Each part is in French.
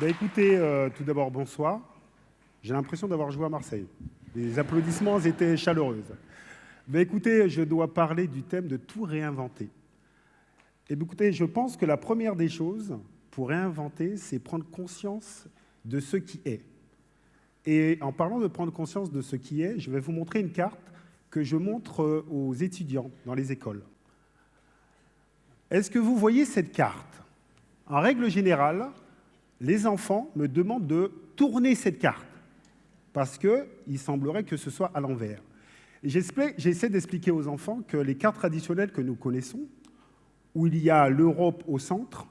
Écoutez, tout d'abord, bonsoir. J'ai l'impression d'avoir joué à Marseille. Les applaudissements étaient chaleureux. Écoutez, je dois parler du thème de tout réinventer. Écoutez, je pense que la première des choses pour réinventer, c'est prendre conscience de ce qui est. Et en parlant de prendre conscience de ce qui est, je vais vous montrer une carte que je montre aux étudiants dans les écoles. Est-ce que vous voyez cette carte? En règle générale, les enfants me demandent de tourner cette carte parce qu'il semblerait que ce soit à l'envers. J'essaie d'expliquer aux enfants que les cartes traditionnelles que nous connaissons, où il y a l'Europe au centre,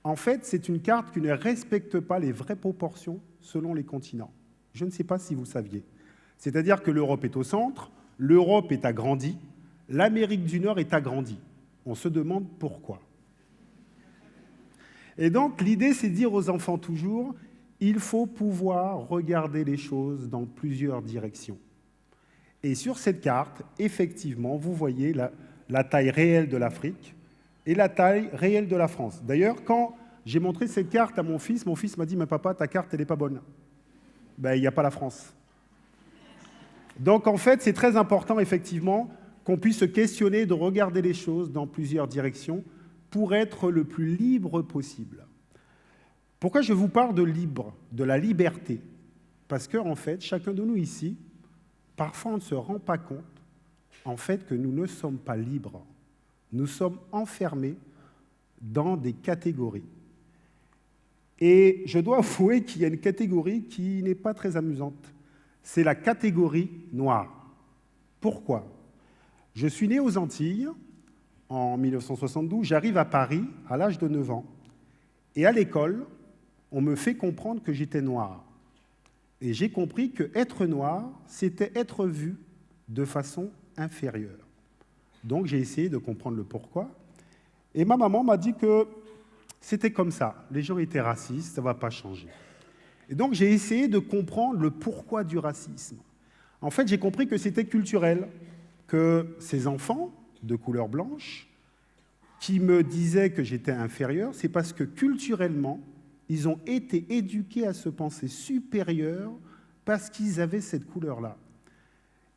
en fait, c'est une carte qui ne respecte pas les vraies proportions selon les continents. Je ne sais pas si vous saviez. C'est-à-dire que l'Europe est au centre, l'Europe est agrandie, l'Amérique du Nord est agrandie. On se demande pourquoi. Et donc, l'idée, c'est de dire aux enfants toujours, il faut pouvoir regarder les choses dans plusieurs directions. Et sur cette carte, effectivement, vous voyez la taille réelle de l'Afrique et la taille réelle de la France. D'ailleurs, quand j'ai montré cette carte à mon fils m'a dit « Mais papa, ta carte, elle n'est pas bonne. » Il n'y a pas la France. Donc, en fait, c'est très important, effectivement, qu'on puisse se questionner, de regarder les choses dans plusieurs directions pour être le plus libre possible. Pourquoi je vous parle de libre, de la liberté? Parce que, en fait, chacun de nous ici, parfois on ne se rend pas compte, en fait, que nous ne sommes pas libres. Nous sommes enfermés dans des catégories. Et je dois avouer qu'il y a une catégorie qui n'est pas très amusante. C'est la catégorie noire. Pourquoi? Je suis né aux Antilles en 1972, j'arrive à Paris à l'âge de 9 ans. Et à l'école, on me fait comprendre que j'étais noir. Et j'ai compris qu'être noir, c'était être vu de façon inférieure. Donc j'ai essayé de comprendre le pourquoi. Et ma maman m'a dit que c'était comme ça. Les gens étaient racistes, ça ne va pas changer. Et donc j'ai essayé de comprendre le pourquoi du racisme. En fait, j'ai compris que c'était culturel, que ces enfants de couleur blanche qui me disaient que j'étais inférieur, c'est parce que culturellement, ils ont été éduqués à se penser supérieurs parce qu'ils avaient cette couleur-là.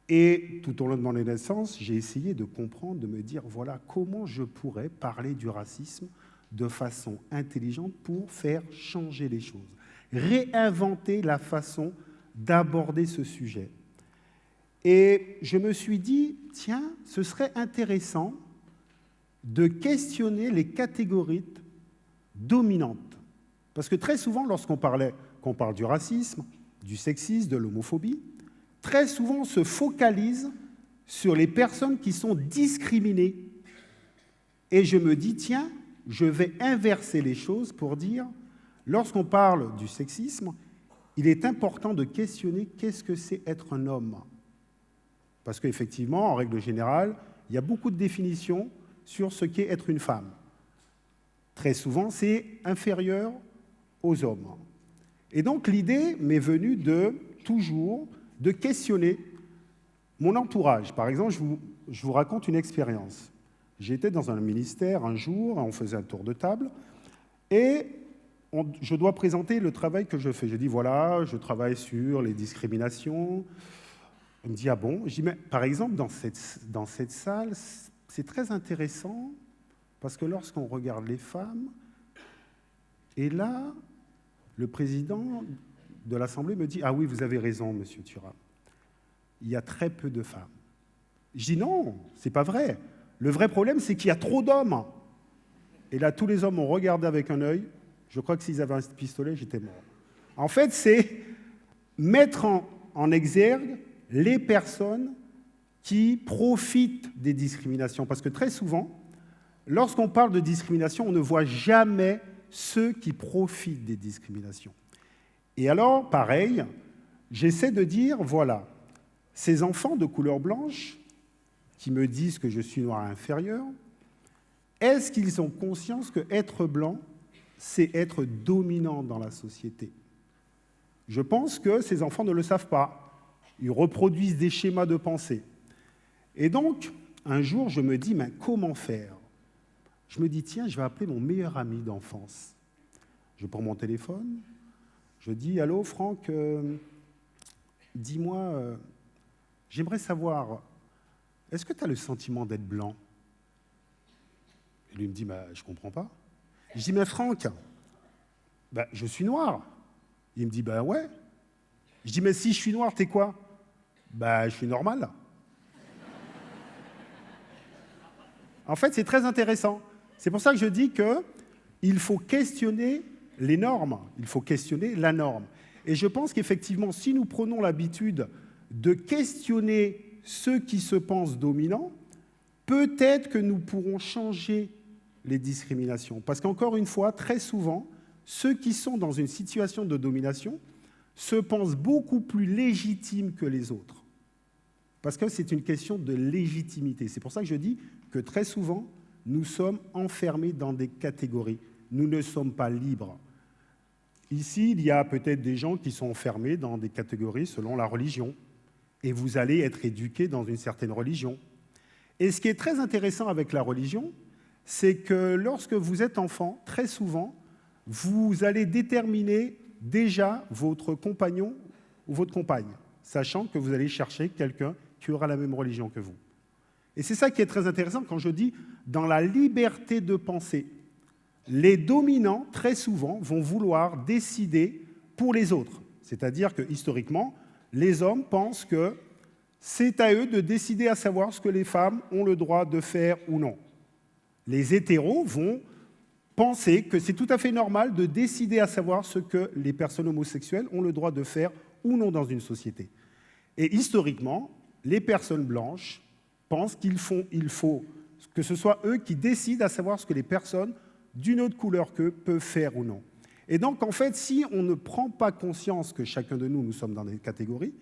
Et tout au long de mon adolescence, j'ai essayé de comprendre, de me dire, voilà, comment je pourrais parler du racisme de façon intelligente pour faire changer les choses, réinventer la façon d'aborder ce sujet. Et je me suis dit, tiens, ce serait intéressant de questionner les catégories dominantes. Parce que très souvent, lorsqu'on parle du racisme, du sexisme, de l'homophobie, très souvent on se focalise sur les personnes qui sont discriminées. Et je me dis, tiens, je vais inverser les choses pour dire, lorsqu'on parle du sexisme, il est important de questionner qu'est-ce que c'est être un homme. Parce qu'effectivement, en règle générale, il y a beaucoup de définitions sur ce qu'est être une femme. Très souvent, c'est inférieur aux hommes. Et donc, l'idée m'est venue toujours de questionner mon entourage. Par exemple, je vous raconte une expérience. J'étais dans un ministère un jour, on faisait un tour de table, et je dois présenter le travail que je fais. Je dis, voilà, je travaille sur les discriminations. On me dit, ah bon? Je dis, mais par exemple, dans cette salle, c'est très intéressant, parce que lorsqu'on regarde les femmes, et là, le président de l'Assemblée me dit, ah oui, vous avez raison, monsieur Thuram, il y a très peu de femmes. Je dis, non, c'est pas vrai. Le vrai problème, c'est qu'il y a trop d'hommes. Et là, tous les hommes ont regardé avec un œil. Je crois que s'ils avaient un pistolet, j'étais mort. En fait, c'est mettre en exergue les personnes qui profitent des discriminations. Parce que très souvent, lorsqu'on parle de discrimination, on ne voit jamais ceux qui profitent des discriminations. Et alors, pareil, j'essaie de dire, voilà, ces enfants de couleur blanche qui me disent que je suis noir inférieur, est-ce qu'ils ont conscience qu'être blanc, c'est être dominant dans la société? Je pense que ces enfants ne le savent pas. Ils reproduisent des schémas de pensée. Et donc, un jour, je me dis, mais comment faire? Je me dis, tiens, je vais appeler mon meilleur ami d'enfance. Je prends mon téléphone, je dis, allô Franck, dis-moi, j'aimerais savoir, est-ce que tu as le sentiment d'être blanc? Et lui me dit, bah, je ne comprends pas. Je dis, mais Franck, bah, je suis noir. Il me dit, bah ouais. Je dis, mais si je suis noir, t'es quoi? Bah, je suis normal. En fait, c'est très intéressant. C'est pour ça que je dis qu'il faut questionner les normes, il faut questionner la norme. Et je pense qu'effectivement, si nous prenons l'habitude de questionner ceux qui se pensent dominants, peut-être que nous pourrons changer les discriminations. Parce qu'encore une fois, très souvent, ceux qui sont dans une situation de domination se pensent beaucoup plus légitimes que les autres. Parce que c'est une question de légitimité. C'est pour ça que je dis que très souvent, nous sommes enfermés dans des catégories. Nous ne sommes pas libres. Ici, il y a peut-être des gens qui sont enfermés dans des catégories selon la religion. Et vous allez être éduqués dans une certaine religion. Et ce qui est très intéressant avec la religion, c'est que lorsque vous êtes enfant, très souvent, vous allez déterminer déjà votre compagnon ou votre compagne, sachant que vous allez chercher quelqu'un qui aura la même religion que vous. Et c'est ça qui est très intéressant quand je dis dans la liberté de penser. Les dominants, très souvent, vont vouloir décider pour les autres. C'est-à-dire que, historiquement, les hommes pensent que c'est à eux de décider à savoir ce que les femmes ont le droit de faire ou non. Les hétéros vont penser que c'est tout à fait normal de décider à savoir ce que les personnes homosexuelles ont le droit de faire ou non dans une société. Et historiquement, les personnes blanches pensent qu'il faut que ce soit eux qui décident à savoir ce que les personnes d'une autre couleur qu'eux peuvent faire ou non. Et donc, en fait, si on ne prend pas conscience que chacun de nous, nous sommes dans des catégories,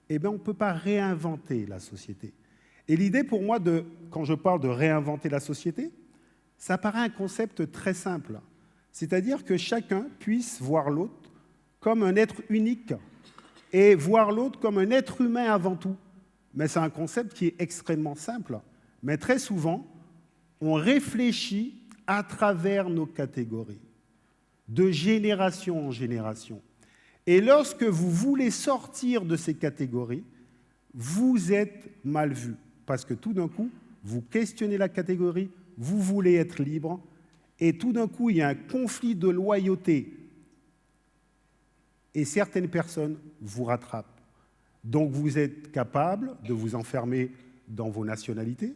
eh bien, on ne peut pas réinventer la société. Et l'idée pour moi, quand je parle de réinventer la société, ça paraît un concept très simple. C'est-à-dire que chacun puisse voir l'autre comme un être unique et voir l'autre comme un être humain avant tout. Mais c'est un concept qui est extrêmement simple. Mais très souvent, on réfléchit à travers nos catégories, de génération en génération. Et lorsque vous voulez sortir de ces catégories, vous êtes mal vu. Parce que tout d'un coup, vous questionnez la catégorie, vous voulez être libre, et tout d'un coup, il y a un conflit de loyauté. Et certaines personnes vous rattrapent. Donc vous êtes capable de vous enfermer dans vos nationalités,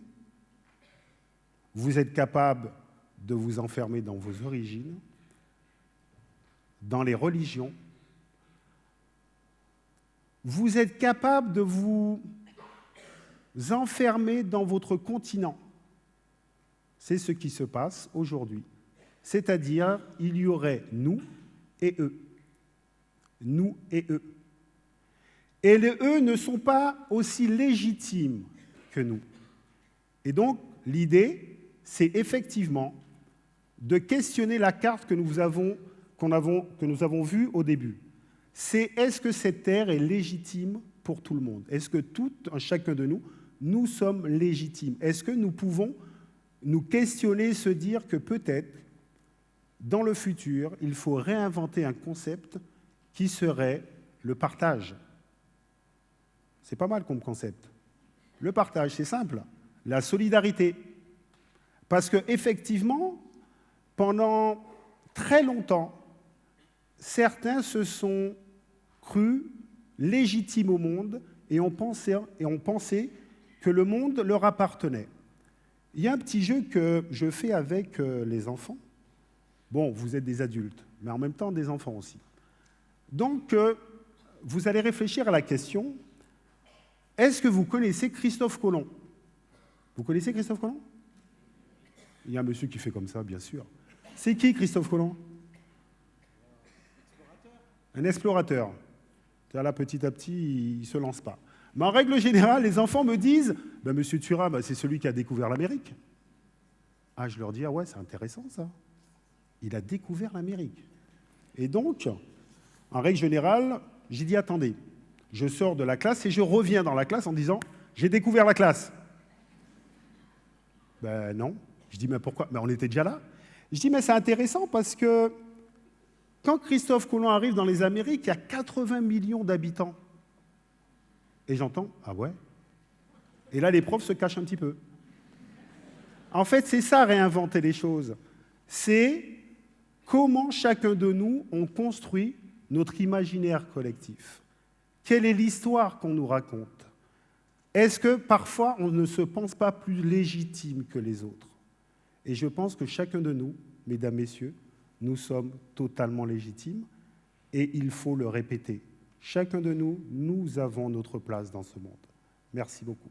vous êtes capable de vous enfermer dans vos origines, dans les religions, vous êtes capable de vous enfermer dans votre continent. C'est ce qui se passe aujourd'hui. C'est-à-dire, il y aurait nous et eux. Nous et eux. Et les eux ne sont pas aussi légitimes que nous. Et donc, l'idée, c'est effectivement de questionner la carte que nous avons vue au début. C'est est-ce que cette terre est légitime pour tout le monde? Est-ce que chacun de nous, nous sommes légitimes? Est-ce que nous pouvons nous questionner, se dire que peut-être, dans le futur, il faut réinventer un concept qui serait le partage? C'est pas mal comme concept. Le partage, c'est simple. La solidarité. Parce qu'effectivement, pendant très longtemps, certains se sont crus légitimes au monde et ont pensé que le monde leur appartenait. Il y a un petit jeu que je fais avec les enfants. Bon, vous êtes des adultes, mais en même temps des enfants aussi. Donc, vous allez réfléchir à la question, est-ce que vous connaissez Christophe Colomb? Vous connaissez Christophe Colomb? Il y a un monsieur qui fait comme ça, bien sûr. C'est qui Christophe Colomb? Un explorateur. Là, petit à petit, il ne se lance pas. Mais en règle générale, les enfants me disent « Monsieur Thuram, c'est celui qui a découvert l'Amérique. » Ah, je leur dis « Ah ouais, c'est intéressant ça. Il a découvert l'Amérique. » Et donc, en règle générale, j'ai dit « Attendez, je sors de la classe et je reviens dans la classe en disant « J'ai découvert la classe. » Ben non. Je dis, mais pourquoi? Mais on était déjà là. Je dis, mais c'est intéressant parce que quand Christophe Colomb arrive dans les Amériques, il y a 80 millions d'habitants. Et j'entends, ah ouais? Et là, les profs se cachent un petit peu. En fait, c'est ça, réinventer les choses. C'est comment chacun de nous, on construit notre imaginaire collectif. Quelle est l'histoire qu'on nous raconte? Est-ce que parfois, on ne se pense pas plus légitime que les autres? Et je pense que chacun de nous, mesdames, messieurs, nous sommes totalement légitimes et il faut le répéter. Chacun de nous, nous avons notre place dans ce monde. Merci beaucoup.